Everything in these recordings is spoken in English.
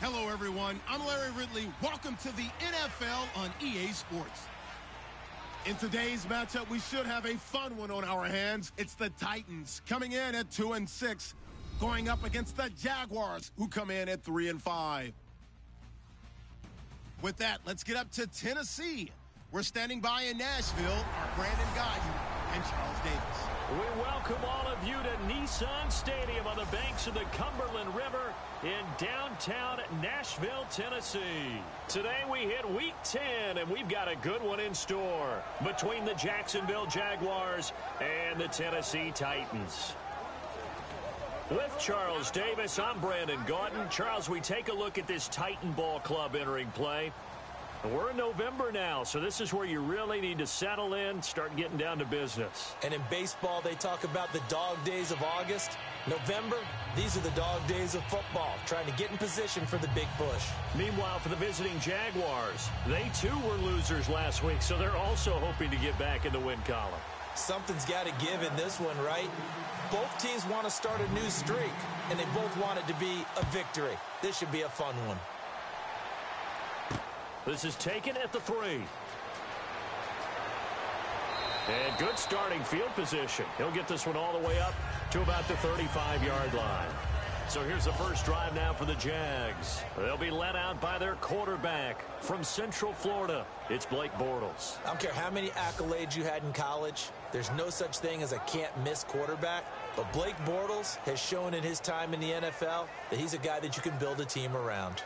Hello, everyone. I'm Larry Ridley. Welcome to the NFL on EA Sports. In today's matchup, we should have a fun one on our hands. It's the Titans coming in at 2-6, going up against the Jaguars, who come in at 3-5. With that, let's get up to Tennessee. We're standing by in Nashville, our Brandon Gaudin and Charles Davis. We welcome all of you to Nissan Stadium on the banks of the Cumberland River in downtown Nashville, Tennessee. Today we hit Week 10, and we've got a good one in store between the Jacksonville Jaguars and the Tennessee Titans. With Charles Davis, I'm Brandon Gaudin. Charles, we take a look at this Titan Ball Club entering play. We're in November now, so this is where you really need to settle in, start getting down to business. And in baseball, they talk about the dog days of August. November, these are the dog days of football, trying to get in position for the big push. Meanwhile, for the visiting Jaguars, they too were losers last week, so they're also hoping to get back in the win column. Something's got to give in this one, right? Both teams want to start a new streak, and they both want it to be a victory. This should be a fun one. This is taken at the 3. And good starting field position. He'll get this one all the way up to about the 35-yard line. So here's the first drive now for the Jags. They'll be led out by their quarterback from Central Florida. It's Blake Bortles. I don't care how many accolades you had in college. There's no such thing as a can't-miss quarterback. But Blake Bortles has shown in his time in the NFL that he's a guy that you can build a team around.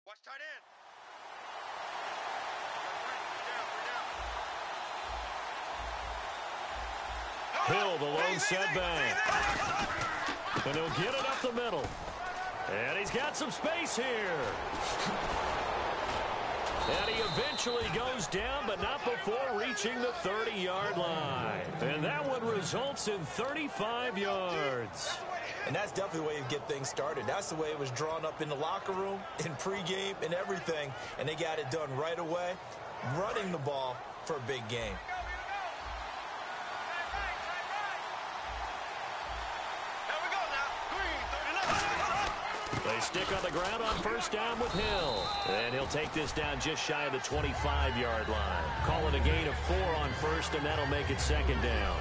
Watch tight end. Hill, the lone setback. And he'll get it up the middle. And he's got some space here. And he eventually goes down, but not before reaching the 30-yard line. And that one results in 35 yards. And that's definitely the way you get things started. That's the way it was drawn up in the locker room, in pregame, and everything. And they got it done right away, running the ball for a big game. They stick on the ground on first down with Hill. And he'll take this down just shy of the 25-yard line. Call it a gain of 4 on first, and that'll make it second down.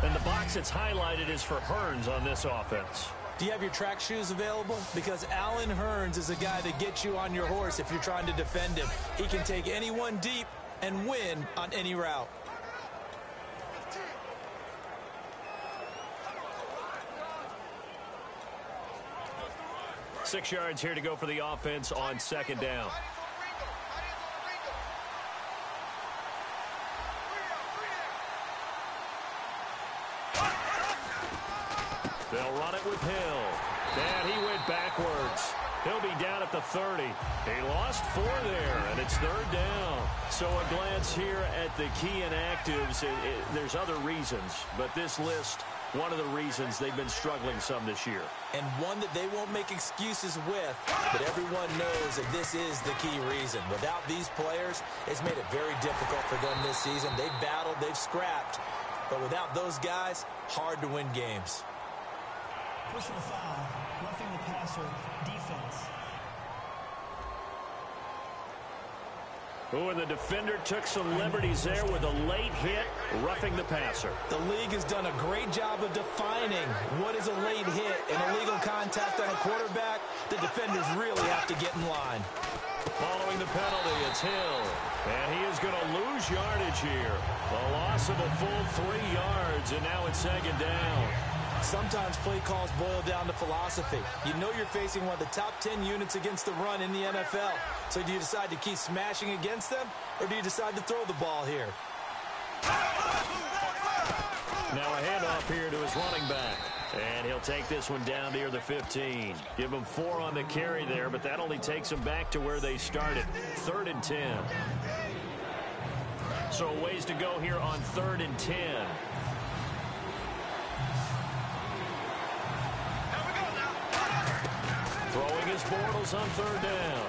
And the box that's highlighted is for Hearns on this offense. Do you have your track shoes available? Because Allen Hearns is a guy that gets you on your horse if you're trying to defend him. He can take anyone deep and win on any route. Six yards here to go for the offense on second down. They'll run it with Hill. And he went backwards. He'll be down at the 30. He lost 4 there, and it's third down. So a glance here at the key inactives. There's other reasons, but this list, one of the reasons they've been struggling some this year. And one that they won't make excuses with, but everyone knows that this is the key reason. Without these players, it's made it very difficult for them this season. They've battled, they've scrapped, but without those guys, hard to win games. Personal foul, roughing the passer, defense. Oh, and the defender took some liberties there with a late hit, roughing the passer. The league has done a great job of defining what is a late hit and illegal contact on a quarterback. The defenders really have to get in line. Following the penalty, it's Hill. And he is going to lose yardage here. A loss of a full 3 yards, and now it's second down. Sometimes play calls boil down to philosophy. You know you're facing one of the top 10 units against the run in the NFL. So do you decide to keep smashing against them, or do you decide to throw the ball here? Now a handoff here to his running back. And he'll take this one down near the 15. Give him 4 on the carry there, but that only takes them back to where they started. 3rd and 10. So ways to go here on 3rd and 10. Throwing his Bortles on 3rd down.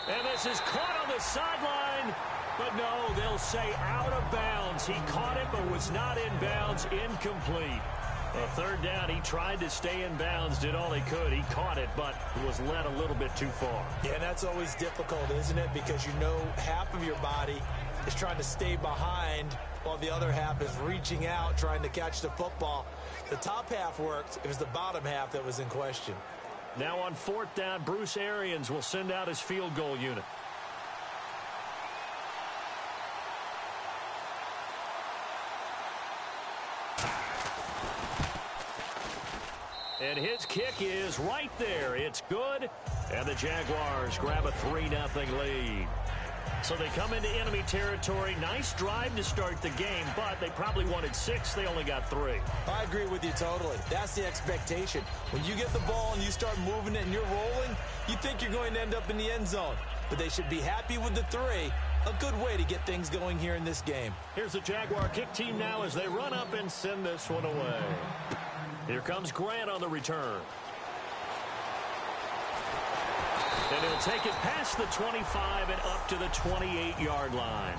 And this is caught on the sideline. But no, they'll say out of bounds. He caught it but was not in bounds. Incomplete. A 3rd down, he tried to stay in bounds, did all he could. He caught it, but was led a little bit too far. Yeah, and that's always difficult, isn't it? Because you know half of your body is trying to stay behind while the other half is reaching out, trying to catch the football. The top half worked. It was the bottom half that was in question. Now on 4th down, Bruce Arians will send out his field goal unit. And his kick is right there. It's good. And the Jaguars grab a 3-0 lead. So they come into enemy territory. Nice drive to start the game, but they probably wanted 6. They only got 3. I agree with you totally. That's the expectation. When you get the ball and you start moving it and you're rolling, you think you're going to end up in the end zone. But they should be happy with the 3. A good way to get things going here in this game. Here's the Jaguar kick team now as they run up and send this one away. Here comes Grant on the return. And he'll take it past the 25 and up to the 28-yard line.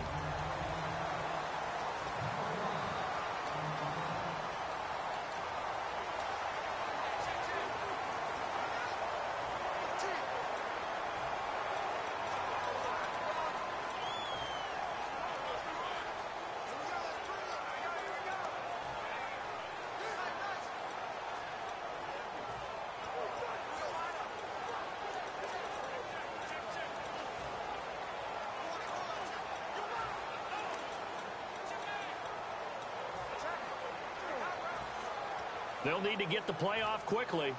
They'll need to get the play off quickly.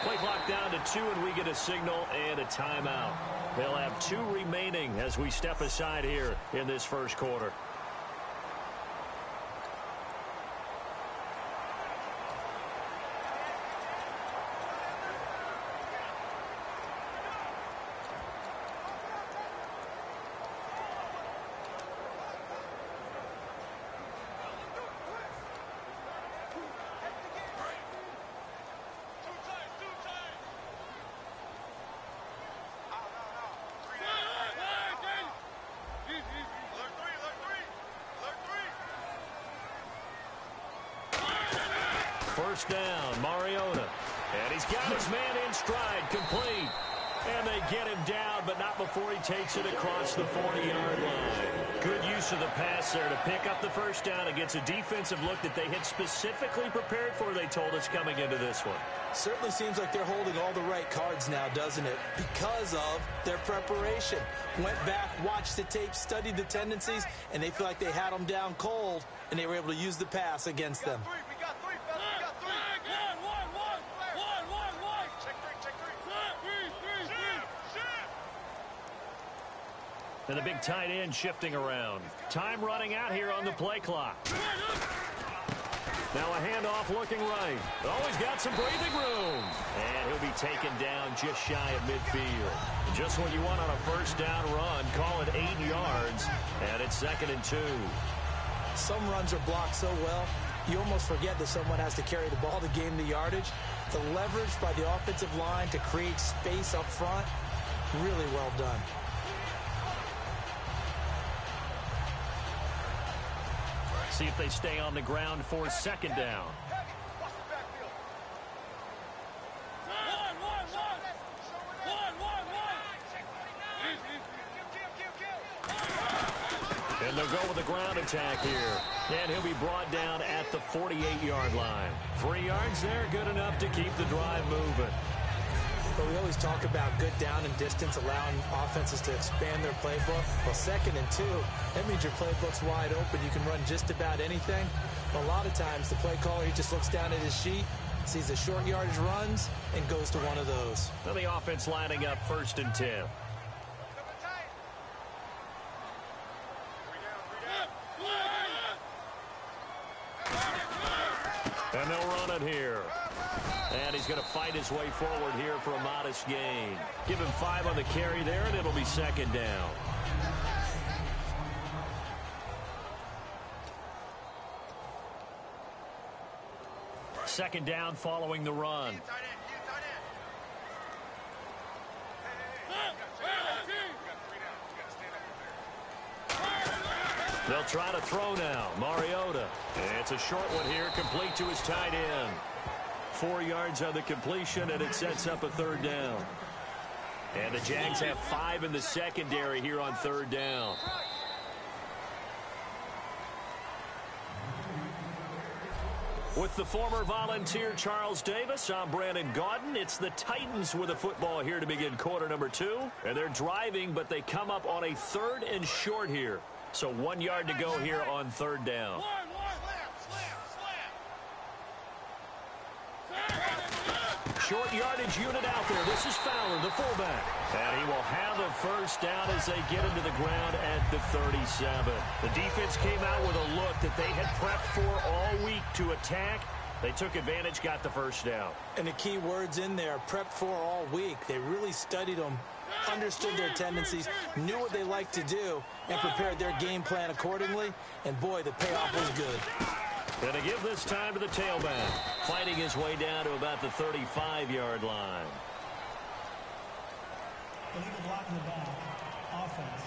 Play clock down to 2, and we get a signal and a timeout. They'll have 2 remaining as we step aside here in this first quarter. First down, Mariota. And he's got his man in stride, complete. And they get him down, but not before he takes it across the 40-yard line. Good use of the pass there to pick up the first down against a defensive look that they had specifically prepared for, they told us, coming into this one. Certainly seems like they're holding all the right cards now, doesn't it? Because of their preparation. Went back, watched the tape, studied the tendencies, and they feel like they had them down cold, and they were able to use the pass against them. And the big tight end shifting around. Time running out here on the play clock. Now a handoff looking right. Always got some breathing room. And he'll be taken down just shy of midfield. Just what you want on a first down run. Call it 8 yards. And it's 2nd and 2. Some runs are blocked so well, you almost forget that someone has to carry the ball to gain the yardage. The leverage by the offensive line to create space up front, really well done. See if they stay on the ground for 2nd down. And they'll go with a ground attack here. And he'll be brought down at the 48-yard line. 3 yards there, good enough to keep the drive moving. But we always talk about good down and distance, allowing offenses to expand their playbook. Well, 2nd and 2, that means your playbook's wide open. You can run just about anything. But a lot of times, the play caller, he just looks down at his sheet, sees the short yardage runs, and goes to one of those. Now the offense lining up 1st and 10. And they'll run it here. And he's going to fight his way forward here for a modest gain. Give him 5 on the carry there, and it'll be 2nd down. Second down following the run. They'll try to throw now. Mariota. It's a short one here, complete to his tight end. 4 yards on the completion, and it sets up a 3rd down. And the Jags have 5 in the secondary here on 3rd down. With the former Volunteer Charles Davis, I'm Brandon Gaudin. It's the Titans with the football here to begin quarter number 2. And they're driving, but they come up on a 3rd and short here. So 1 yard to go here on 3rd down. Short yardage unit out there. This is Fowler, the fullback. And he will have a 1st down as they get him to the ground at the 37. The defense came out with a look that they had prepped for all week to attack. They took advantage, got the 1st down. And the key words in there, prepped for all week. They really studied them, understood their tendencies, knew what they liked to do, and prepared their game plan accordingly. And boy, the payoff was good. Going to give this time to the tailback, fighting his way down to about the 35-yard line. Illegal block in the back. Offense.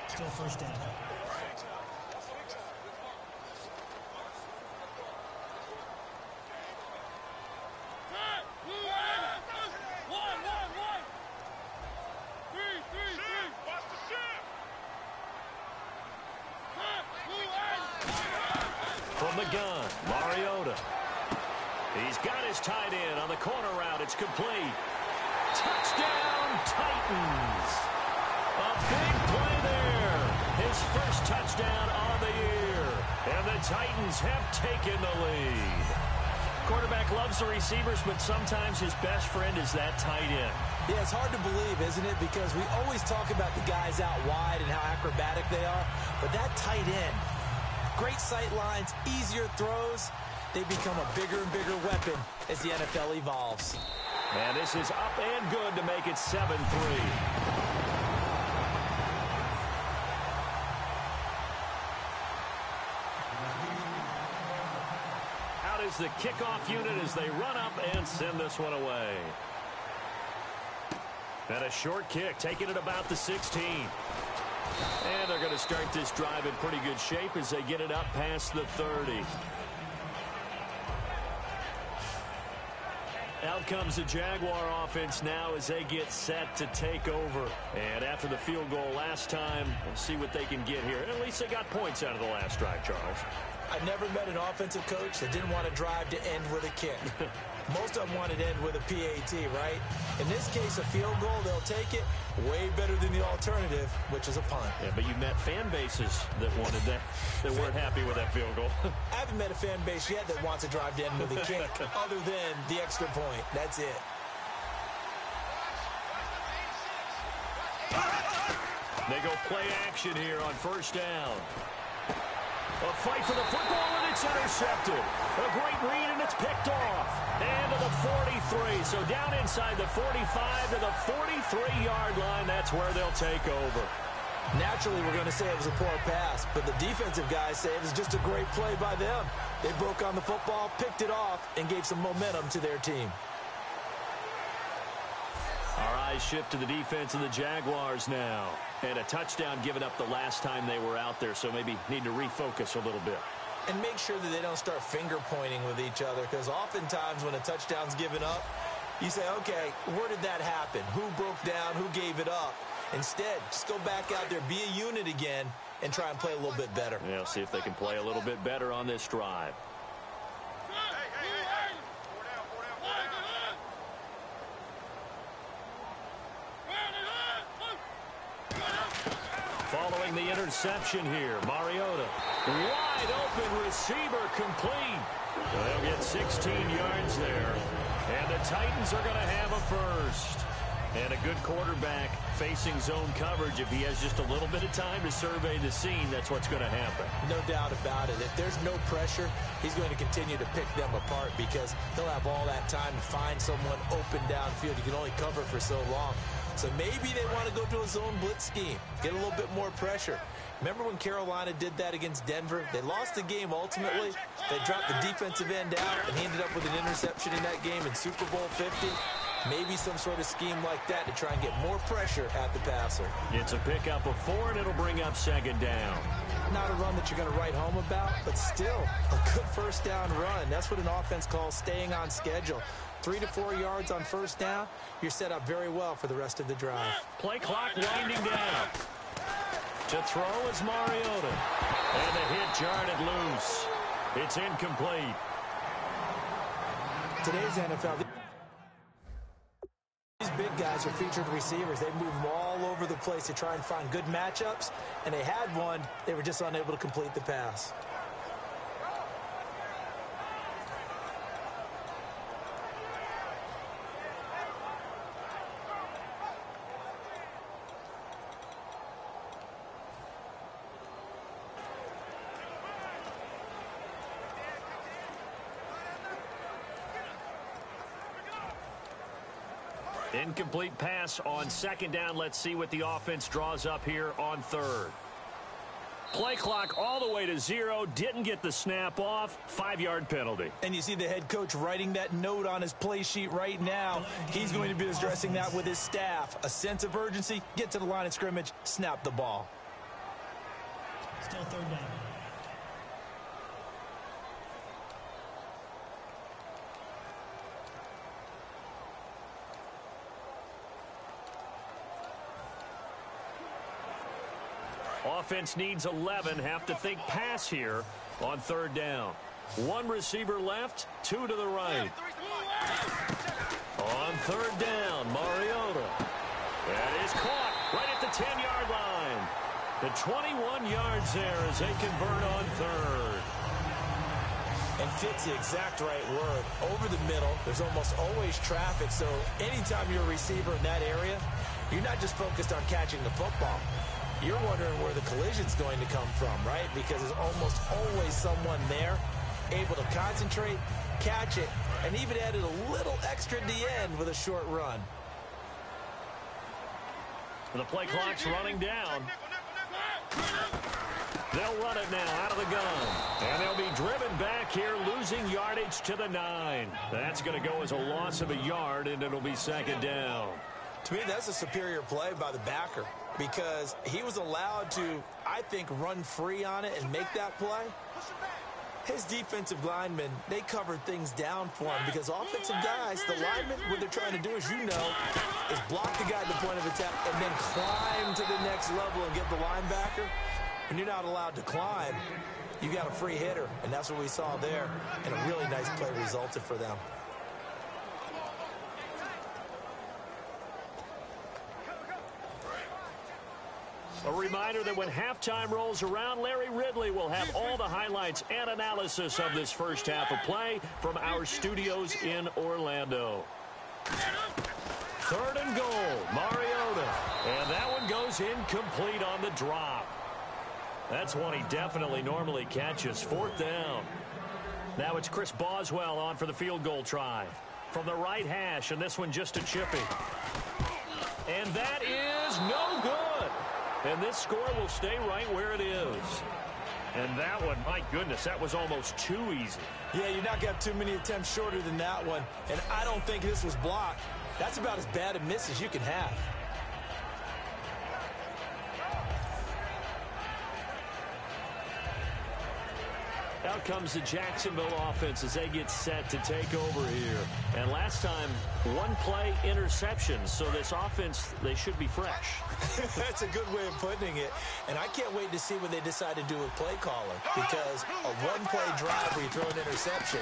Still 1st down. From the gun, Mariota. He's got his tight end on the corner route. It's complete. Touchdown, Titans. A big play there. His 1st touchdown on the year. And the Titans have taken the lead. Quarterback loves the receivers, but sometimes his best friend is that tight end. Yeah, it's hard to believe, isn't it? Because we always talk about the guys out wide and how acrobatic they are. But that tight end, great sight lines, easier throws. They become a bigger and bigger weapon as the NFL evolves. And this is up and good to make it 7-3. Out is the kickoff unit as they run up and send this one away. And a short kick, taking it about the 16. And they're going to start this drive in pretty good shape as they get it up past the 30. Out comes the Jaguar offense now as they get set to take over. And after the field goal last time, we'll see what they can get here. At least they got points out of the last drive, Charles. I never met an offensive coach that didn't want to drive to end with a kick. Most of them wanted to end with a PAT, right? In this case, a field goal, they'll take it. Way better than the alternative, which is a punt. Yeah, but you've met fan bases that wanted that, that weren't happy with that field goal. I haven't met a fan base yet that wants to drive to end with a kick, other than the extra point. That's it. They go play action here on 1st down. A fight for the football, and it's intercepted. A great read, and it's picked off. And to the 43. So down inside the 45 to the 43-yard line. That's where they'll take over. Naturally, we're going to say it was a poor pass, but the defensive guys say it was just a great play by them. They broke on the football, picked it off, and gave some momentum to their team. Our eyes shift to the defense of the Jaguars now. And a touchdown given up the last time they were out there, so maybe need to refocus a little bit. And make sure that they don't start finger pointing with each other, because oftentimes when a touchdown's given up, You say, okay, where did that happen? Who broke down? Who gave it up? Instead, just go back out there, be a unit again, and try and play a little bit better. Yeah, see if they can play a little bit better on this drive. Following the interception here, Mariota. Wide open receiver complete. They'll get 16 yards there. And the Titans are going to have a first. And a good quarterback facing zone coverage. If he has just a little bit of time to survey the scene, that's what's going to happen. No doubt about it. If there's no pressure, he's going to continue to pick them apart because he'll have all that time to find someone open downfield. You can only cover for so long. So maybe they want to go to a zone blitz scheme, get a little bit more pressure. Remember when Carolina did that against Denver? They lost the game ultimately. They dropped the defensive end out, and he ended up with an interception in that game in Super Bowl 50. Maybe some sort of scheme like that to try and get more pressure at the passer. It's a pickup of 4, and it'll bring up second down. Not a run that you're going to write home about, but still a good first down run. That's what an offense calls staying on schedule. 3 to 4 yards on first down, you're set up very well for the rest of the drive. Play clock winding down. To throw is Mariota. And the hit jarred loose. It's incomplete. Today's NFL, these big guys are featured receivers. They move them all over the place to try and find good matchups, and they had one. They were just unable to complete the pass. Incomplete pass on second down. Let's see what the offense draws up here on third. Play clock all the way to 0. Didn't get the snap off. 5-yard penalty. And you see the head coach writing that note on his play sheet right now. He's going to be addressing that with his staff. A sense of urgency. Get to the line of scrimmage. Snap the ball. Still third down. Offense needs 11. Have to think pass here on third down. 1 receiver left, 2 to the right. On third down, Mariota. That is caught right at the 10-yard line. The 21 yards there as they convert on third. And fits the exact right word. Over the middle, there's almost always traffic, so anytime you're a receiver in that area, you're not just focused on catching the football. You're wondering where the collision's going to come from, right? Because there's almost always someone there able to concentrate, catch it, and even added a little extra at the end with a short run. The play clock's running down. They'll run it now out of the gun. And they'll be driven back here, losing yardage to the 9. That's going to go as a loss of a yard, and it'll be second down. To me, that's a superior play by the backer because he was allowed to, I think, run free on it and make that play. His defensive linemen, they covered things down for him because offensive guys, the linemen, what they're trying to do, as you know, is block the guy at the point of attack and then climb to the next level and get the linebacker. When you're not allowed to climb, you got a free hitter, and that's what we saw there, and a really nice play resulted for them. A reminder that when halftime rolls around, Larry Ridley will have all the highlights and analysis of this first half of play from our studios in Orlando. Third and goal, Mariota. And that one goes incomplete on the drop. That's one he definitely normally catches. Fourth down. Now it's Chris Boswell on for the field goal try. From the right hash, and this one just a chippy. And that is no good. And this score will stay right where it is. And that one, my goodness, that was almost too easy. Yeah, you're not going to have too many attempts shorter than that one. And I don't think this was blocked. That's about as bad a miss as you can have. Out comes the Jacksonville offense as they get set to take over here. And last time, one play interception. So this offense, they should be fresh. That's a good way of putting it. And I can't wait to see what they decide to do with play calling. Because a one-play drive where you throw an interception,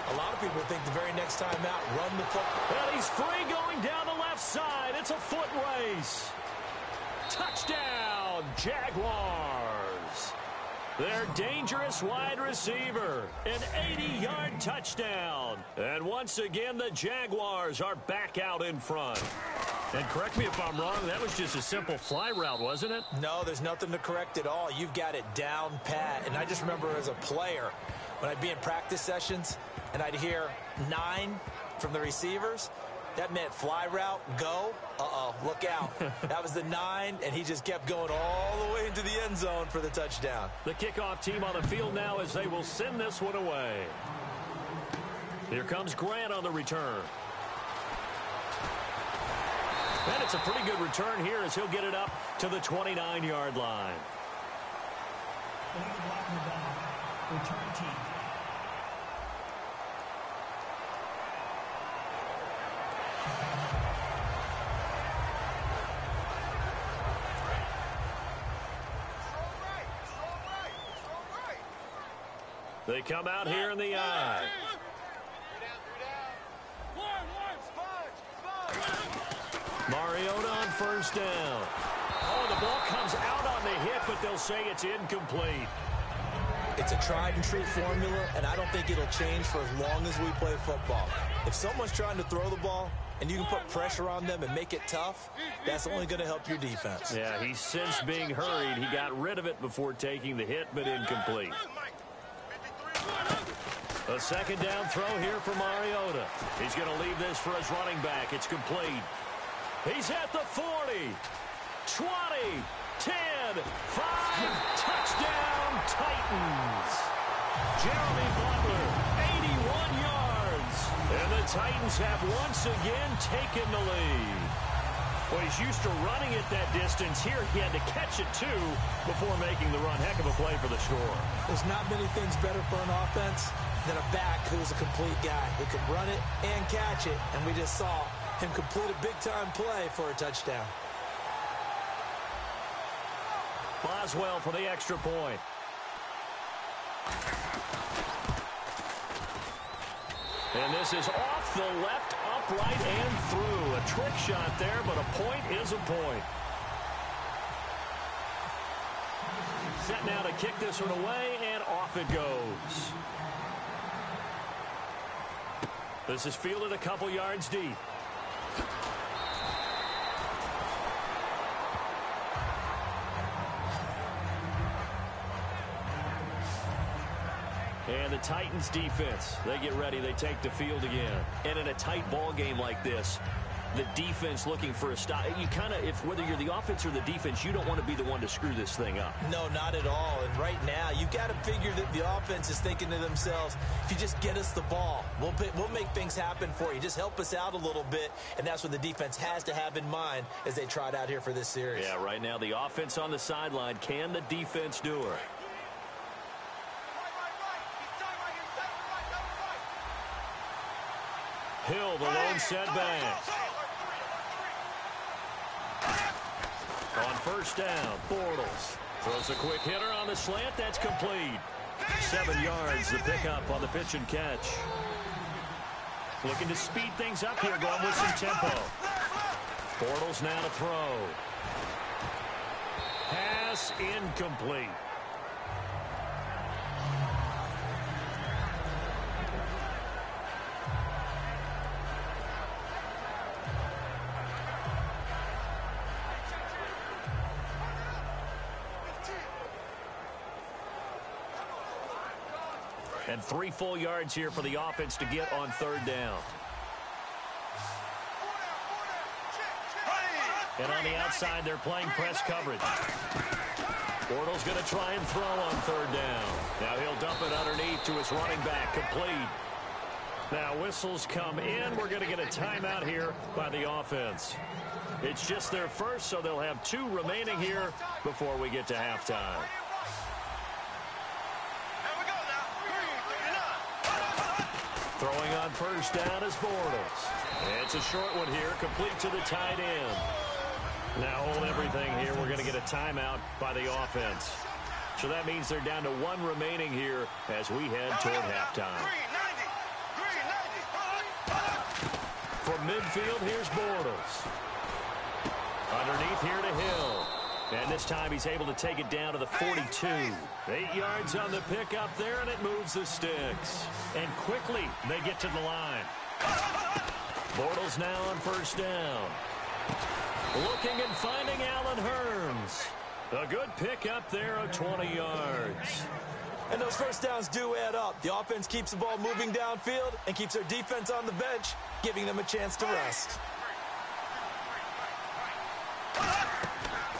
a lot of people think the very next time out, run the football. And he's free going down the left side. It's a foot race. Touchdown, Jaguars. Their dangerous wide receiver, an 80-yard touchdown. And once again, the Jaguars are back out in front. And correct me if I'm wrong, that was just a simple fly route, wasn't it? No, there's nothing to correct at all. You've got it down pat. And I just remember as a player, when I'd be in practice sessions and I'd hear 9 from the receivers, that meant fly route, go. Uh-oh, look out. That was the 9, and he just kept going all the way into the end zone for the touchdown. The kickoff team on the field now as they will send this one away. Here comes Grant on the return. And it's a pretty good return here as he'll get it up to the 29-yard line. Return team. They come out here in the eye. Mariota on first down. Oh, the ball comes out on the hit, but they'll say it's incomplete. It's a tried and true formula, and I don't think it'll change for as long as we play football. If someone's trying to throw the ball and you can put pressure on them and make it tough, that's only going to help your defense. Yeah, he's since being hurried. He got rid of it before taking the hit, but incomplete. A second down throw here for Mariota. He's going to leave this for his running back. It's complete. He's at the 40, 20, 10, 5, touchdown Titans. Jeremy Butler, 81 yards. And the Titans have once again taken the lead. Well, he's used to running it that distance. Here he had to catch it, too, before making the run. Heck of a play for the score. There's not many things better for an offense than a back who's a complete guy who can run it and catch it. And we just saw him complete a big-time play for a touchdown. Boswell for the extra point. And this is off the left, upright, and through. A trick shot there, but a point is a point. Set now to kick this one away, and off it goes. This is fielded a couple yards deep. And the Titans defense, they get ready. They take the field again. And in a tight ball game like this, the defense looking for a stop. You kind of, if whether you're the offense or the defense, you don't want to be the one to screw this thing up. No, not at all. And right now, you've got to figure that the offense is thinking to themselves, if you just get us the ball, we'll make things happen for you. Just help us out a little bit. And that's what the defense has to have in mind as they trot out here for this series. Yeah, right now, the offense on the sideline. Can the defense do it? Hill, the lone setback. On first down, Bortles throws a quick hitter on the slant. That's complete. 7 yards, the pickup on the pitch and catch. Looking to speed things up here, going with some tempo. Bortles now to throw. Pass incomplete. And 3 full yards here for the offense to get on third down. And on the outside, they're playing press coverage. Bortles going to try and throw on third down. Now he'll dump it underneath to his running back, complete. Now whistles come in. We're going to get a timeout here by the offense. It's just their first, so they'll have 2 remaining here before we get to halftime. Throwing on first down is Bortles. It's a short one here, complete to the tight end. Now hold everything here. We're going to get a timeout by the offense. So that means they're down to one remaining here as we head toward halftime. From midfield, here's Bortles. Underneath here to Hill. And this time he's able to take it down to the 42. 8 yards on the pickup there, and it moves the sticks. And quickly they get to the line. Bortles now on first down. Looking and finding Allen Hurns. A good pickup there of 20 yards. And those first downs do add up. The offense keeps the ball moving downfield and keeps their defense on the bench, giving them a chance to rest.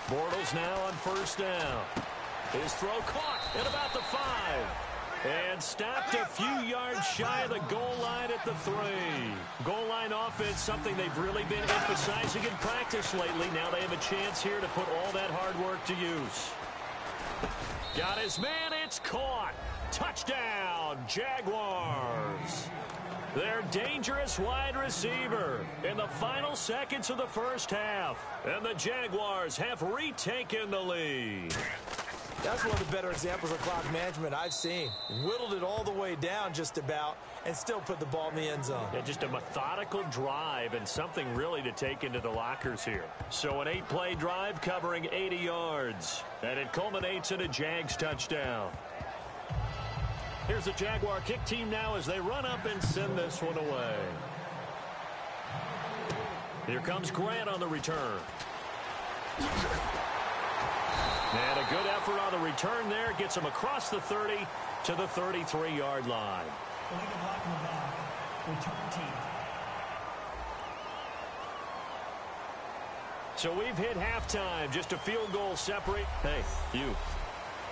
Bortles now on first down. His throw caught at about the 5. And stopped a few yards shy of the goal line at the 3. Goal line offense, something they've really been emphasizing in practice lately. Now they have a chance here to put all that hard work to use. Got his man, it's caught. Touchdown, Jaguars. Their dangerous wide receiver in the final seconds of the first half. And the Jaguars have retaken the lead. That's one of the better examples of clock management I've seen. Whittled it all the way down just about and still put the ball in the end zone. Yeah, just a methodical drive and something really to take into the lockers here. So an 8-play drive covering 80 yards. And it culminates in a Jags touchdown. Here's the Jaguar kick team now as they run up and send this one away. Here comes Grant on the return. And a good effort on the return there. Gets him across the 30 to the 33-yard line. Return team. So we've hit halftime. Just a field goal separate. Hey, you.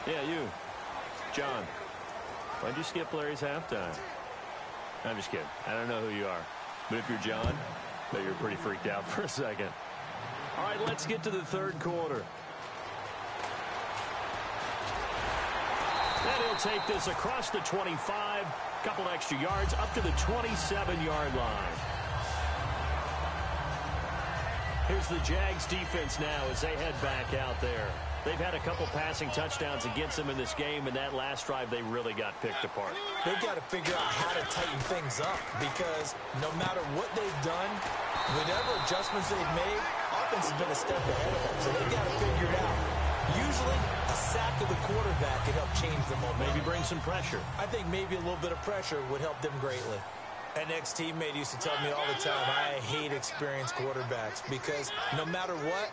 Yeah, you. John, why'd you skip Larry's halftime? I'm just kidding. I don't know who you are. But if you're John, I bet you're pretty freaked out for a second. All right, let's get to the third quarter. And he'll take this across the 25, couple extra yards, up to the 27-yard line. Here's the Jags defense now as they head back out there. They've had a couple passing touchdowns against them in this game, and that last drive they really got picked apart. They've got to figure out how to tighten things up because no matter what they've done, whatever adjustments they've made, offense has been a step ahead of them, so they've got to figure it out. Usually, a sack of the quarterback can help change the momentum. Maybe bring some pressure. I think maybe a little bit of pressure would help them greatly. An ex-teammate used to tell me all the time, I hate experienced quarterbacks because no matter what,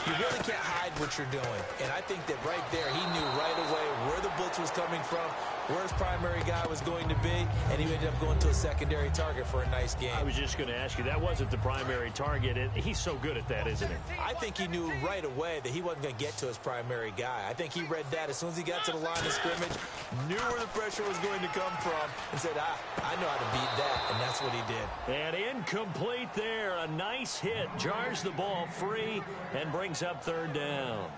you really can't hide what you're doing. And I think that right there, he knew right away where the blitz was coming from, where his primary guy was going to be, and he ended up going to a secondary target for a nice game. I was just going to ask you, that wasn't the primary target. He's so good at that, isn't he? I think he knew right away that he wasn't going to get to his primary guy. I think he read that as soon as he got to the line of scrimmage, knew where the pressure was going to come from, and said, I know how to beat that, and that's what he did. And incomplete there. A nice hit. Jars the ball free and brings up third down.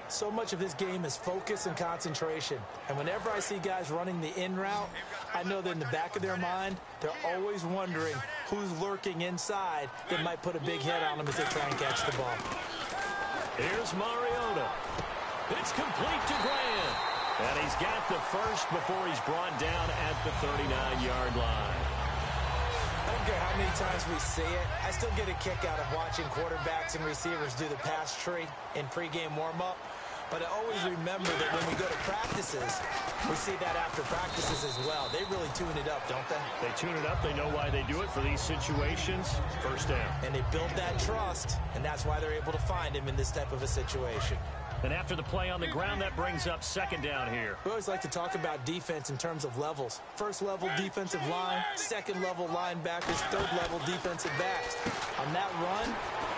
So much of this game is focus and concentration. And whenever I see guys running the in route, I know that in the back of their mind, they're always wondering who's lurking inside that might put a big hit on them as they try and catch the ball. Here's Mariota. It's complete to Grant. And he's got the first before he's brought down at the 39-yard line. I don't care how many times we see it. I still get a kick out of watching quarterbacks and receivers do the pass tree in pregame warm-up. But I always remember that when we go to practices, we see that after practices as well. They really tune it up, don't they? They tune it up. They know why they do it for these situations. First down. And they build that trust, and that's why they're able to find him in this type of a situation. And after the play on the ground, that brings up second down here. We always like to talk about defense in terms of levels. First level defensive line, second level linebackers, third level defensive backs. On that run,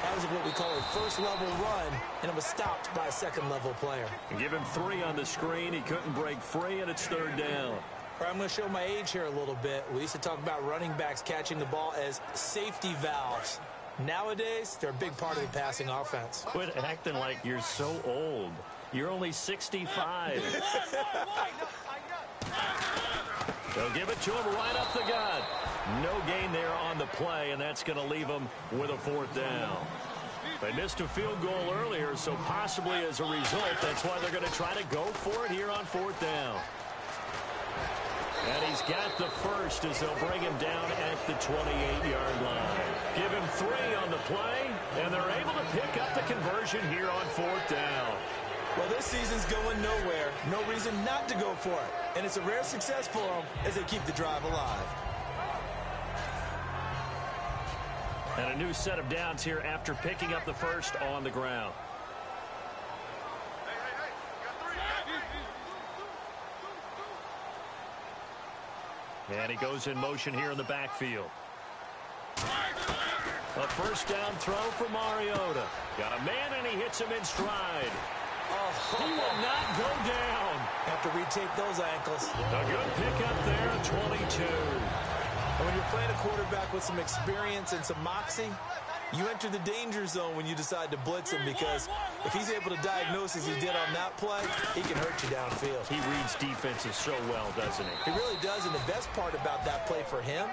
that was what we call a first level run, and it was stopped by a second level player. And give him 3 on the screen. He couldn't break free, and it's third down. All right, I'm going to show my age here a little bit. We used to talk about running backs catching the ball as safety valves. Nowadays, they're a big part of the passing offense. Quit acting like you're so old. You're only 65. They'll give it to him right up the gut. No gain there on the play, and that's going to leave them with a 4th down. They missed a field goal earlier, so possibly as a result, that's why they're going to try to go for it here on 4th down. And he's got the first as they'll bring him down at the 28-yard line. Give him 3 on the play, and they're able to pick up the conversion here on 4th down. Well, this season's going nowhere. No reason not to go for it. And it's a rare success for them as they keep the drive alive. And a new set of downs here after picking up the first on the ground. And he goes in motion here in the backfield. A 1st down throw for Mariota. Got a man, and he hits him in stride. Oh, he will not go down. Have to retake those ankles. A good pickup there at 22. And when you're playing a quarterback with some experience and some moxie, you enter the danger zone when you decide to blitz him, because if he's able to diagnose as he did on that play, he can hurt you downfield. He reads defenses so well, doesn't he? He really does, and the best part about that play for him,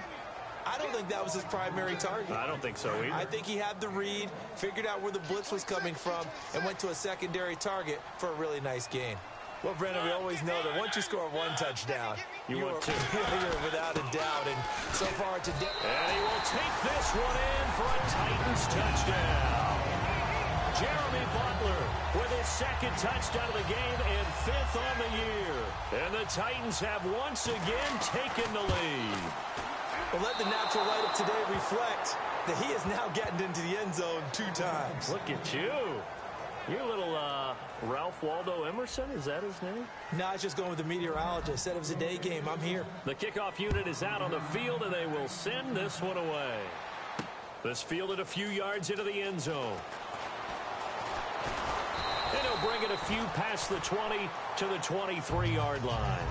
I don't think that was his primary target. I don't think so either. I think he had the read, figured out where the blitz was coming from, and went to a secondary target for a really nice gain. Well, Brendan, we always know that once you score 1 touchdown, you are without a doubt. And so far today, and he will take this one in for a Titans touchdown. Jeremy Butler with his 2nd touchdown of the game and 5th on the year. And the Titans have once again taken the lead. Well, let the natural light of today reflect that he is now getting into the end zone 2 times. Look at you. You're a little Ralph Waldo Emerson, is that his name? No, I was just going with the meteorologist. Said it was a day game. I'm here. The kickoff unit is out on the field, and they will send this one away. This fielded a few yards into the end zone. And he'll bring it a few past the 20 to the 23-yard line.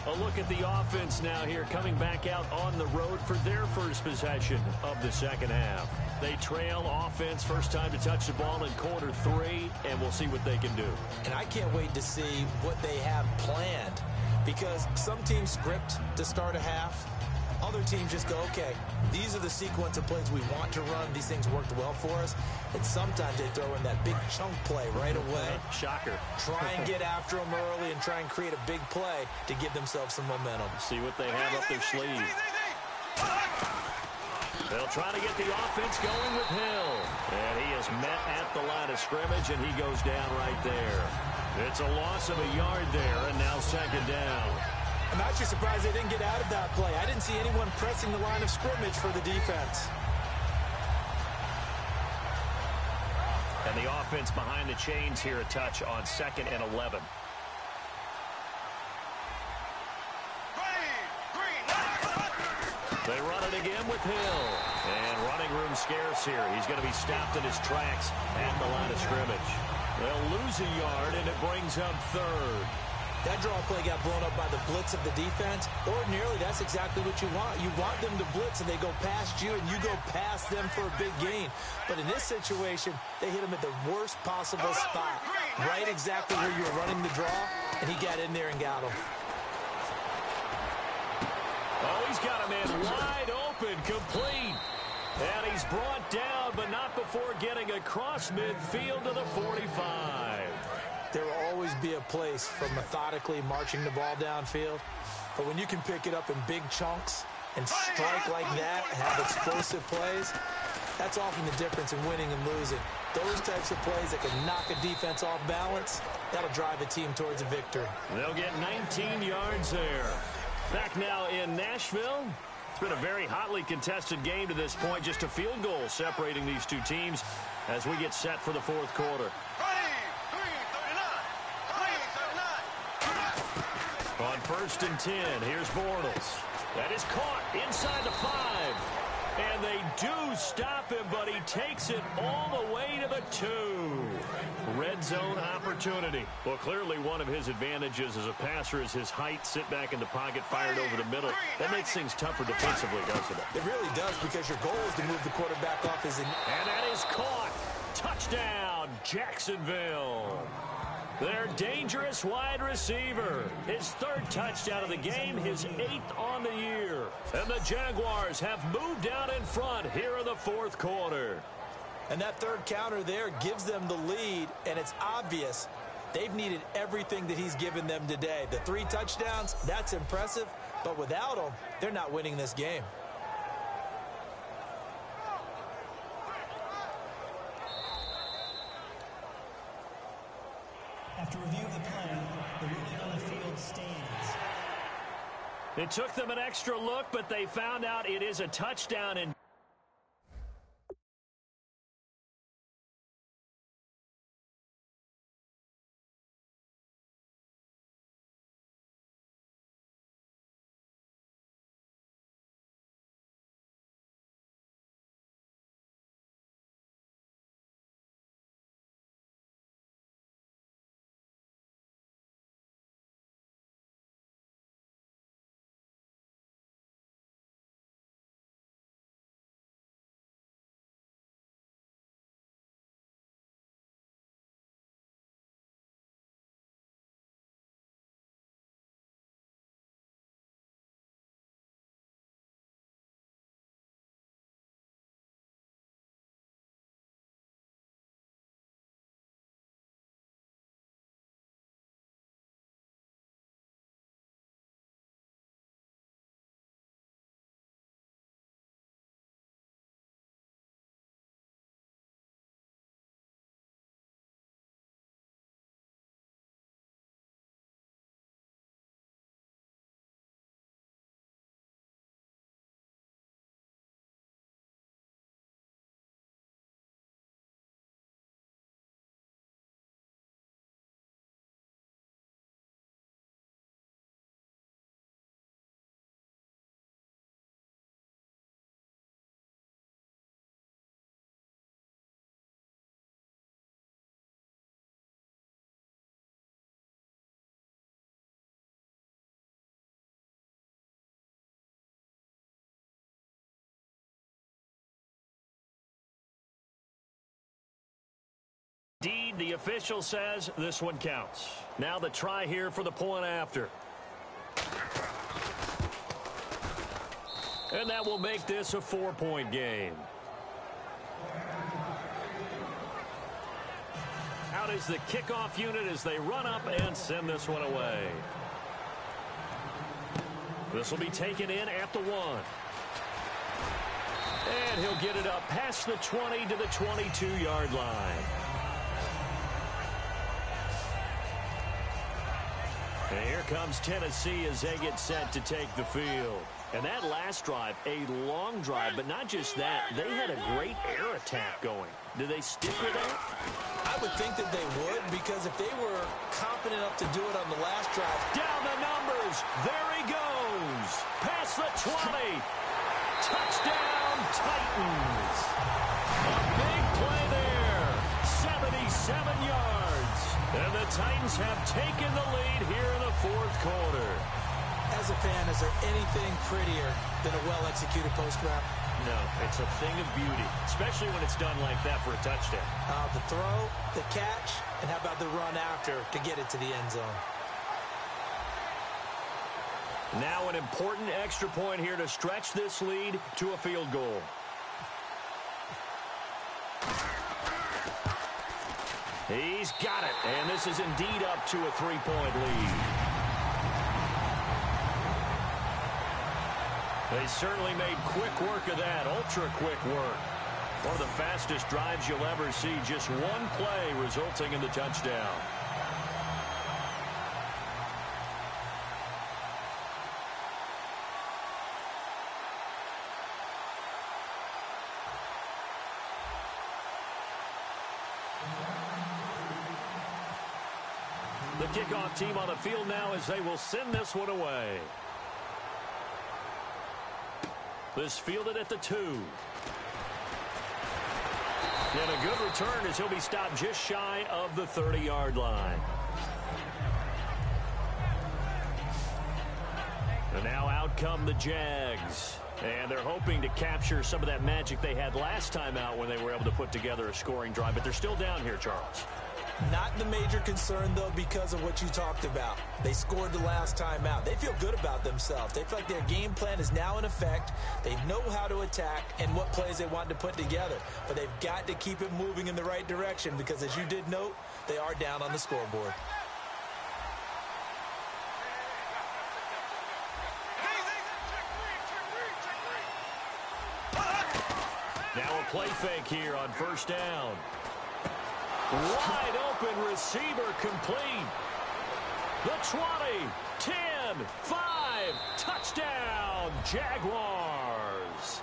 A look at the offense now here, coming back out on the road for their first possession of the 2nd half. They trail offense, first time to touch the ball in quarter 3, and we'll see what they can do. And I can't wait to see what they have planned, because some teams script to start a half. Other teams just go, okay, these are the sequence of plays we want to run. These things worked well for us. And sometimes they throw in that big chunk play right away. Shocker. Try and get after them early and try and create a big play to give themselves some momentum. See what they have up their sleeve. They'll try to get the offense going with Hill. And he is met at the line of scrimmage, and he goes down right there. It's a loss of a yard there, and now 2nd down. I'm actually surprised they didn't get out of that play. I didn't see anyone pressing the line of scrimmage for the defense. And the offense behind the chains here, a touch on 2nd and 11. They run it again with Hill. And running room scarce here. He's going to be stopped in his tracks at the line of scrimmage. They'll lose a yard, and it brings up 3rd. That draw play got blown up by the blitz of the defense. Ordinarily, that's exactly what you want. You want them to blitz, and they go past you, and you go past them for a big gain. But in this situation, they hit him at the worst possible spot, right exactly where you were running the draw, and he got in there and got him. Oh, he's got a man wide open, complete. And he's brought down, but not before getting across midfield to the 45. There will always be a place for methodically marching the ball downfield. But when you can pick it up in big chunks and strike like that, have explosive plays, that's often the difference in winning and losing. Those types of plays that can knock a defense off balance, that'll drive a team towards a victory. They'll get 19 yards there. Back now in Nashville. It's been a very hotly contested game to this point. Just a field goal separating these two teams as we get set for the 4th quarter. On 1st and 10, here's Bortles. That is caught inside the 5. And they do stop him, but he takes it all the way to the 2. Red zone opportunity. Well, clearly one of his advantages as a passer is his height. Sit back in the pocket, fired over the middle. That makes things tougher defensively, doesn't it? It really does, because your goal is to move the quarterback off his... And that is caught. Touchdown, Jacksonville. Their dangerous wide receiver. His third touchdown of the game, his 8th on the year. And the Jaguars have moved out in front here in the fourth quarter. And that third counter there gives them the lead, and it's obvious they've needed everything that he's given them today. The 3 touchdowns, that's impressive, but without him, they're not winning this game. After review of the play, the ruling on the field stands. It took them an extra look, but they found out it is a touchdown. And indeed, the official says this one counts. Now the try here for the point after. And that will make this a 4-point game. Out is the kickoff unit as they run up and send this one away. This will be taken in at the 1. And he'll get it up past the 20 to the 22-yard line. And here comes Tennessee as they get set to take the field. And that last drive, a long drive, but not just that. They had a great air attack going. Do they stick with that? I would think that they would, because if they were confident enough to do it on the last drive. Down the numbers. There he goes. Past the 20. Touchdown, Titans. A big play there. 77 yards. And the Titans have taken the lead here in the fourth quarter. As a fan, is there anything prettier than a well-executed post route? No, it's a thing of beauty, especially when it's done like that for a touchdown. The throw, the catch, and how about the run after to get it to the end zone? Now an important extra point here to stretch this lead to a field goal. He's got it, and this is indeed up to a 3-point lead. They certainly made quick work of that, ultra-quick work. One of the fastest drives you'll ever see, just one play resulting in the touchdown. The kickoff team on the field now as they will send this one away. This fielded at the 2. And a good return as he'll be stopped just shy of the 30-yard line. And now out come the Jags. And they're hoping to capture some of that magic they had last time out when they were able to put together a scoring drive. But they're still down here, Charles. Not the major concern, though, because of what you talked about. They scored the last time out. They feel good about themselves. They feel like their game plan is now in effect. They know how to attack and what plays they want to put together. But they've got to keep it moving in the right direction because, as you did note, they are down on the scoreboard. Now a play fake here on first down. Wide open receiver complete. The 20, 10, 5, touchdown, Jaguars.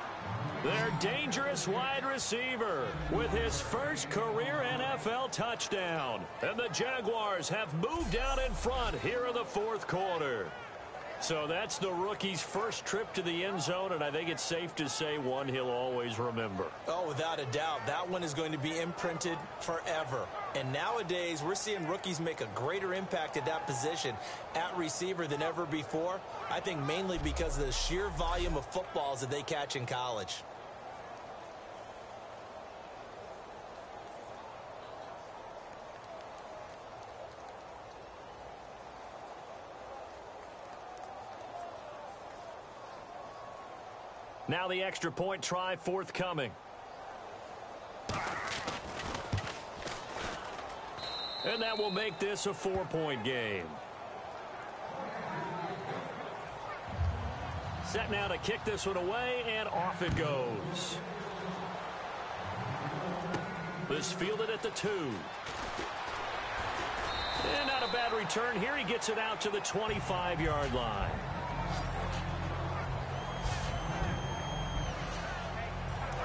Their dangerous wide receiver with his first career NFL touchdown. And the Jaguars have moved out in front here in the fourth quarter. So that's the rookie's first trip to the end zone, and I think it's safe to say one he'll always remember. Oh, without a doubt. That one is going to be imprinted forever. And nowadays, we're seeing rookies make a greater impact at that position at receiver than ever before. I think mainly because of the sheer volume of footballs that they catch in college. Now the extra point try forthcoming. And that will make this a 4-point game. Set now to kick this one away, and off it goes. This fielded at the 2. And not a bad return here. He gets it out to the 25-yard line.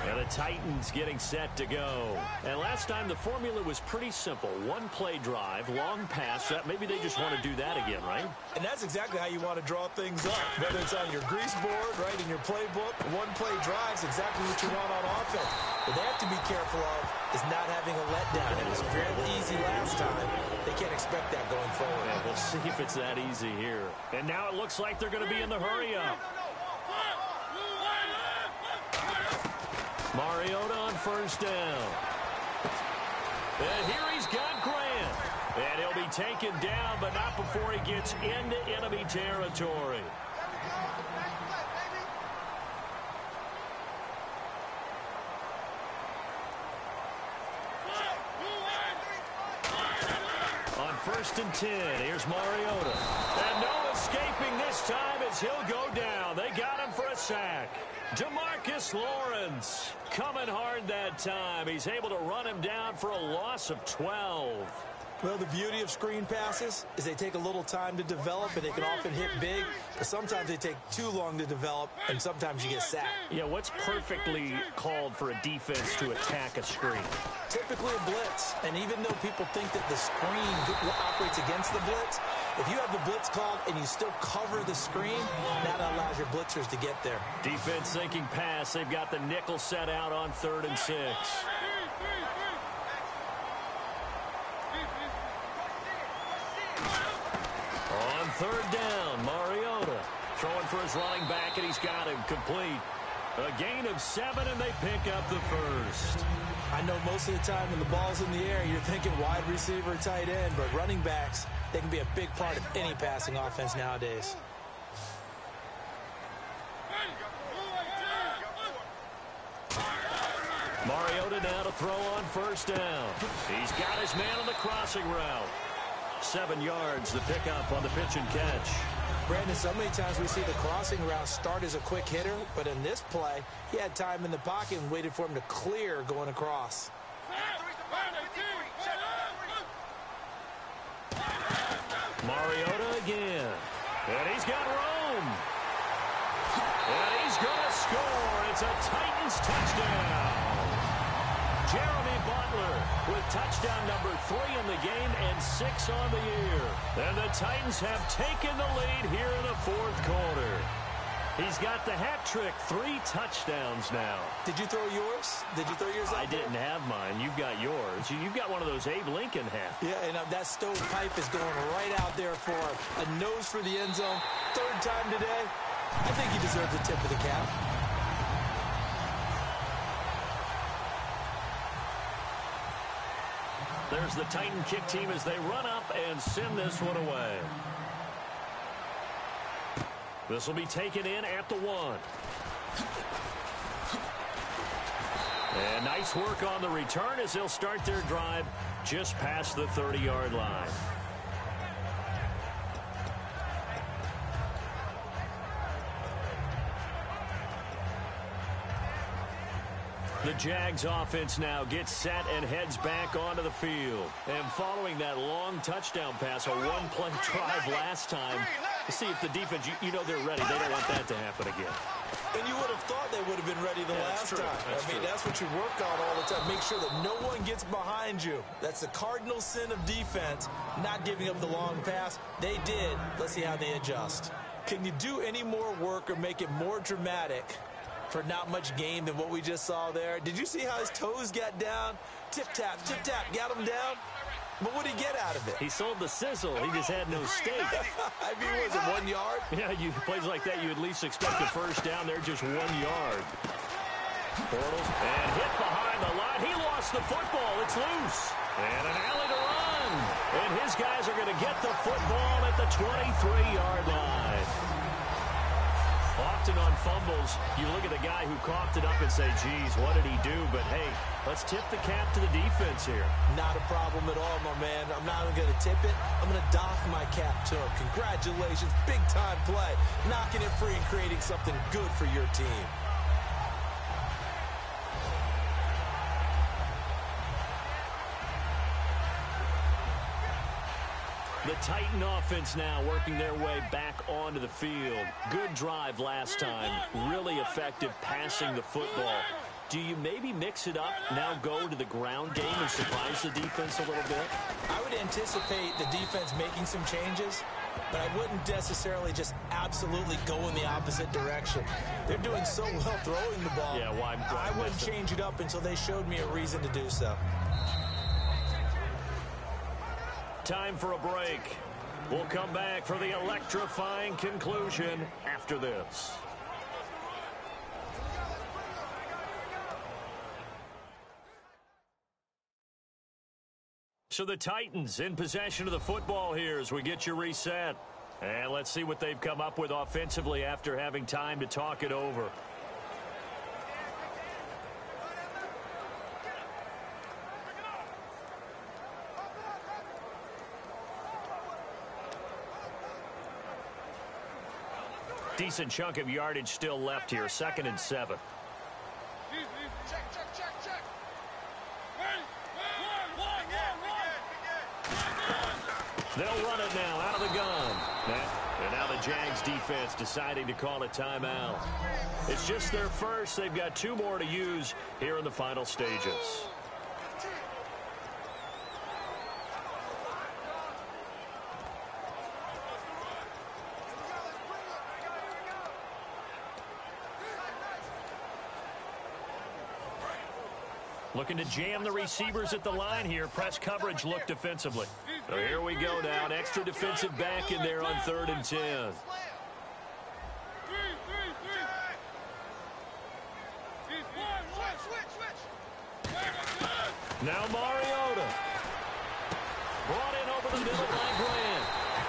And the Titans getting set to go. And last time the formula was pretty simple. One play drive, long pass. Maybe they just want to do that again, right? And that's exactly how you want to draw things up. Whether it's on your grease board, right, in your playbook, one play drive is exactly what you want on offense. What they have to be careful of is not having a letdown. It was fairly easy last time. They can't expect that going forward. Yeah, we'll see if it's that easy here. And now it looks like they're going to be in the hurry-up. Mariota on first down. And here he's got Grant. And he'll be taken down, but not before he gets into enemy territory. On first and 10, here's Mariota. And no escaping this time as he'll go down. They got him for a sack. Demarcus Lawrence coming hard that time. He's able to run him down for a loss of 12. Well, the beauty of screen passes is they take a little time to develop, and they can often hit big, but sometimes they take too long to develop, and sometimes you get sacked. Yeah, what's perfectly called for a defense to attack a screen? Typically a blitz, and even though people think that the screen operates against the blitz, if you have the blitz called and you still cover the screen, that allows your blitzers to get there. Defense thinking pass. They've got the nickel set out on 3rd and 6. On 3rd down, Mariota throwing for his running back, and he's got him complete. A gain of 7, and they pick up the first. I know most of the time when the ball's in the air, you're thinking wide receiver, tight end, but running backs, they can be a big part of any passing offense nowadays. Mariota now to throw on first down. He's got his man on the crossing route. 7 yards, the pickup on the pitch and catch. Brandon, so many times we see the crossing route start as a quick hitter, but in this play, he had time in the pocket and waited for him to clear going across. Mariota again. And he's got room. And he's going to score. It's a Titans touchdown. Jeremy Butler with touchdown number 3 in the game and 6 on the year. And the Titans have taken the lead here in the 4th quarter. He's got the hat trick, 3 touchdowns now. Did you throw yours? Did you throw yours out I didn't have mine. You've got yours. You've got one of those Abe Lincoln hats. Yeah, and that stovepipe is going right out there for a nose for the end zone. 3rd time today. I think he deserves a tip of the cap. There's the Titan kick team as they run up and send this one away. This will be taken in at the 1. And nice work on the return as they'll start their drive just past the 30-yard line. The Jags offense now gets set and heads back onto the field. And following that long touchdown pass, a one-play drive last time, to see if the defense, you know they're ready. They don't want that to happen again. And you would have thought they would have been ready the last time. I mean, that's what you work on all the time. Make sure that no one gets behind you. That's the cardinal sin of defense, not giving up the long pass. They did. Let's see how they adjust. Can you do any more work or make it more dramatic for not much gain than what we just saw there? Did you see how his toes got down? Tip-tap, got him down. But what did he get out of it? He sold the sizzle. He just had no steak. I mean, was it 1 yard? Yeah, plays like that, you at least expect a first down. They're just 1 yard. Bortles, and hit behind the line. He lost the football. It's loose. And an alley to run. And his guys are going to get the football at the 23-yard line. Often on fumbles, you look at the guy who coughed it up and say, geez, what did he do? But, hey, let's tip the cap to the defense here. Not a problem at all, my man. I'm not even going to tip it. I'm going to doff my cap to him. Congratulations. Big-time play. Knocking it free and creating something good for your team. The Titan offense now working their way back onto the field. Good drive last time. Really effective passing the football. Do you maybe mix it up, now go to the ground game and surprise the defense a little bit? I would anticipate the defense making some changes, but I wouldn't necessarily just absolutely go in the opposite direction. They're doing so well throwing the ball. Yeah, why I wouldn't change it up until they showed me a reason to do so. Time for a break. We'll come back for the electrifying conclusion after this. So the Titans in possession of the football here as we get you reset. And let's see what they've come up with offensively after having time to talk it over. Decent chunk of yardage still left here. 2nd and 7. They'll run it now out of the gun. And now the Jags defense deciding to call a timeout. It's just their first. They've got 2 more to use here in the final stages. Looking to jam the receivers at the line here. Press coverage look defensively. So here we go now. An extra defensive back in there on 3rd and 10. Now Mariota. Brought in over the middle by Grant.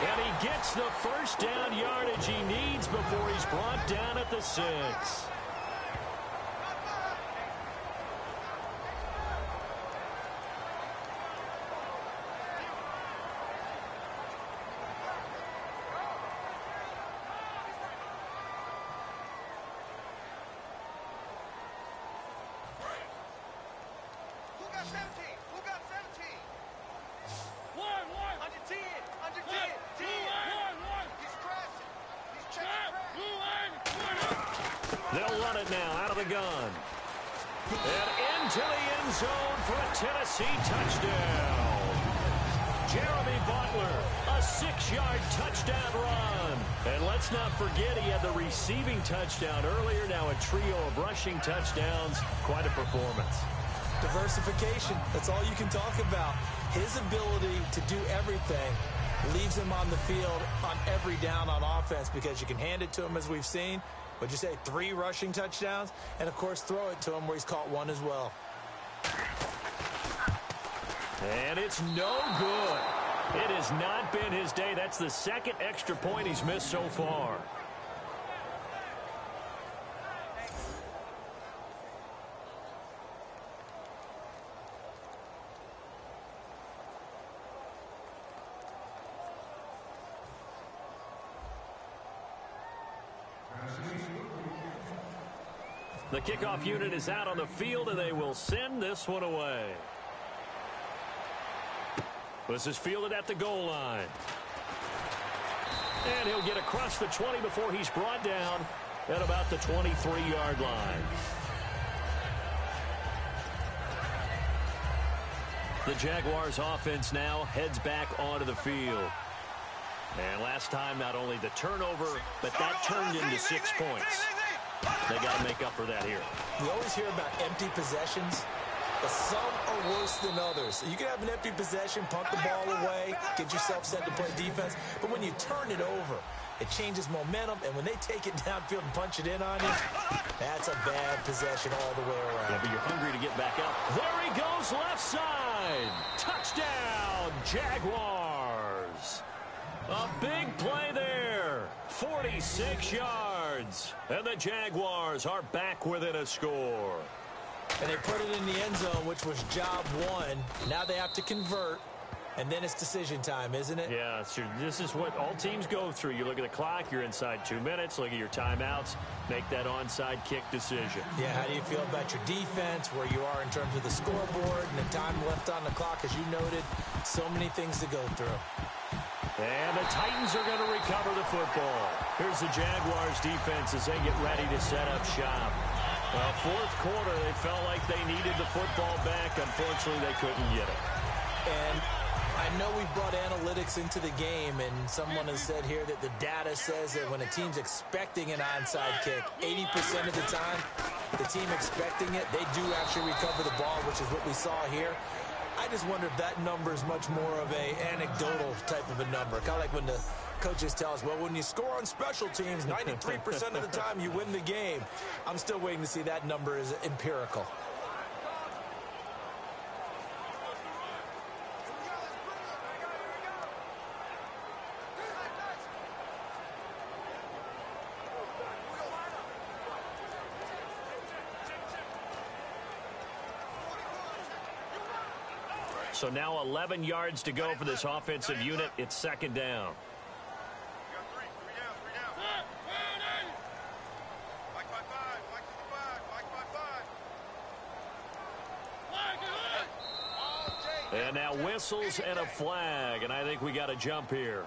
And he gets the first down yardage he needs before he's brought down at the 6. They'll run it now out of the gun. And into the end zone for a Tennessee touchdown. Jeremy Butler, a 6-yard touchdown run. And let's not forget he had the receiving touchdown earlier. Now a trio of rushing touchdowns. Quite a performance. Diversification, that's all you can talk about. His ability to do everything leaves him on the field on every down on offense because you can hand it to him as we've seen. Would you say 3 rushing touchdowns? And, of course, throw it to him where he's caught 1 as well. And it's no good. It has not been his day. That's the second extra point he's missed so far. The kickoff unit is out on the field, and they will send this one away. This is fielded at the goal line. And he'll get across the 20 before he's brought down at about the 23-yard line. The Jaguars offense now heads back onto the field. And last time, not only the turnover, but that turned into 6 points. They got to make up for that here. You always hear about empty possessions, but some are worse than others. You can have an empty possession, punt the ball away, get yourself set to play defense, but when you turn it over, it changes momentum, and when they take it downfield and punch it in on you, that's a bad possession all the way around. Yeah, but you're hungry to get back up. There he goes, left side. Touchdown, Jaguars. A big play there. 46 yards. And the Jaguars are back within a score. And they put it in the end zone, which was job one. Now they have to convert. And then it's decision time, isn't it? Yeah, so this is what all teams go through. You look at the clock, you're inside 2 minutes, look at your timeouts, make that onside kick decision. Yeah, how do you feel about your defense, where you are in terms of the scoreboard and the time left on the clock, as you noted, so many things to go through. And the Titans are going to recover the football. Here's the Jaguars defense as they get ready to set up shop. Well, fourth quarter, they felt like they needed the football back. Unfortunately, they couldn't get it. And I know we brought analytics into the game, and someone has said here that the data says that when a team's expecting an onside kick, 80% of the time, the team expecting it, they do actually recover the ball, which is what we saw here. I just wonder if that number is much more of a anecdotal type of a number. Kind of like when the coaches tell us, well, when you score on special teams, 93% of the time you win the game. I'm still waiting to see that number is empirical. So now 11 yards to go for this offensive unit. It's second down. Three down. Mike 5-5, Mike 55, And now whistles and a flag, and I think we got to jump here.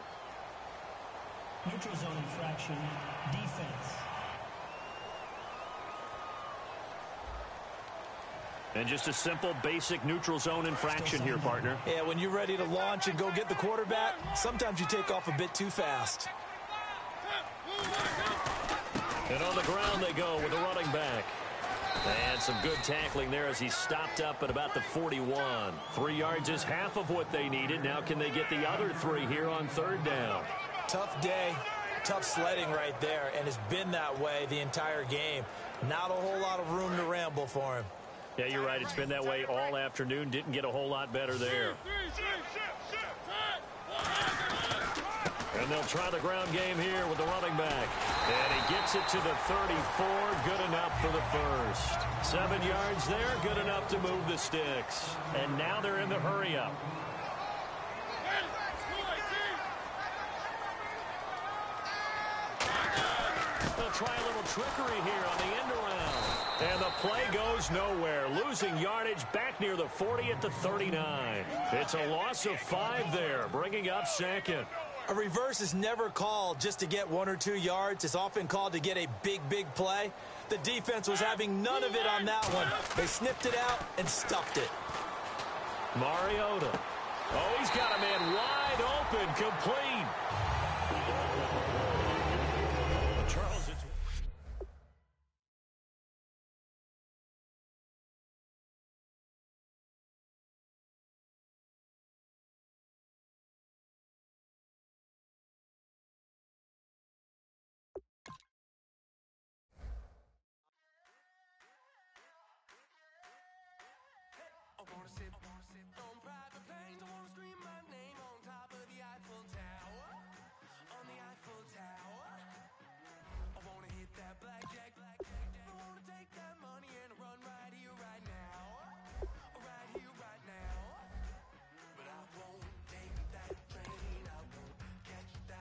Neutral zone infraction, defense. And just a simple, basic neutral zone infraction here, partner. Yeah, when you're ready to launch and go get the quarterback, sometimes you take off a bit too fast. And on the ground they go with the running back. And some good tackling there as he stopped up at about the 41. 3 yards is half of what they needed. Now can they get the other 3 here on third down? Tough day, tough sledding right there, and it's been that way the entire game. Not a whole lot of room to ramble for him. Yeah, you're right. It's been that way all afternoon. Didn't get a whole lot better there. And they'll try the ground game here with the running back. And he gets it to the 34. Good enough for the first. 7 yards there. Good enough to move the sticks. And now they're in the hurry-up. They'll try a little trickery here on the end around. And the play goes nowhere. Losing yardage back near the 40 at the 39. It's a loss of 5 there, bringing up second. A reverse is never called just to get 1 or 2 yards. It's often called to get a big play. The defense was having none of it on that one. They snipped it out and stuffed it. Mariota. Oh, he's got a man wide open, complete.